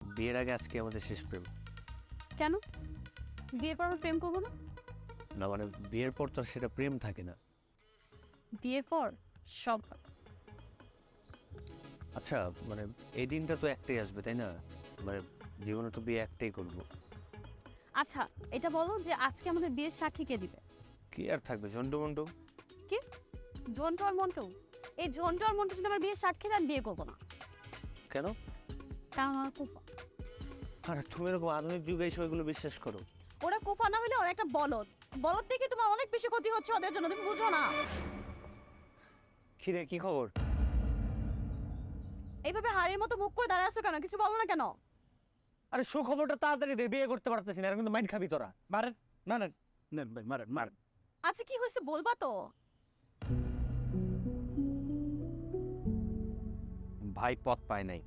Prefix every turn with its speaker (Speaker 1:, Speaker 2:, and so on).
Speaker 1: বিয়ের আগে আজকে আমাদের শেষ প্রেম।
Speaker 2: কেন? বিয়ের পর আমরা প্রেম করবো না?
Speaker 1: না মানে বিয়ের পর তো আর সেটা প্রেম থাকে না।
Speaker 2: বিয়ের পর সব হয়।
Speaker 1: আচ্ছা মানে এই দিনটা তো একটাই আসবে তাই না? মানে জীবনে তো বিয়ে একটাই করব।
Speaker 2: আচ্ছা, এটা বলো যে আজকে আমাদের বিয়ের সাক্ষী কে দিবে?
Speaker 1: কি আর থাকবে ঝন্টু মন্টু।
Speaker 2: কি? ঝন্টু আর মন্টু? এই ঝন্টু আর মন্টু যদি আমার বিয়ের সাক্ষী দেন, বিয়ে করবো না।
Speaker 1: কেন?
Speaker 2: কারণ আমার কুফা।
Speaker 1: আরে তুমি এরকম আধুনিক যুগে এসে ওইগুলো বিশ্বাস করো?
Speaker 2: ওরা কুফা না হলে ওরা একটা বলদ। বলদ থেকে তোমার অনেক বেশি ক্ষতি হচ্ছে ওদের জন্য, তুমি বুঝো না?
Speaker 1: কিরে কি খবর?
Speaker 2: এইভাবে হাড়ির মতো মুখ করে দাঁড়ায় আছো কেন? কিছু বলো না কেন?
Speaker 1: আরে সুখবরটা তাড়াতাড়ি দে, বিয়ে করতে পারতেছি না, আর কিন্তু মাইন্ড খাবি তোরা। মারেন মারেন
Speaker 3: নেন ভাই মারেন মারেন।
Speaker 2: আচ্ছা, কি হয়েছে বলবা তো?
Speaker 1: ভাই পথ পায় নাই।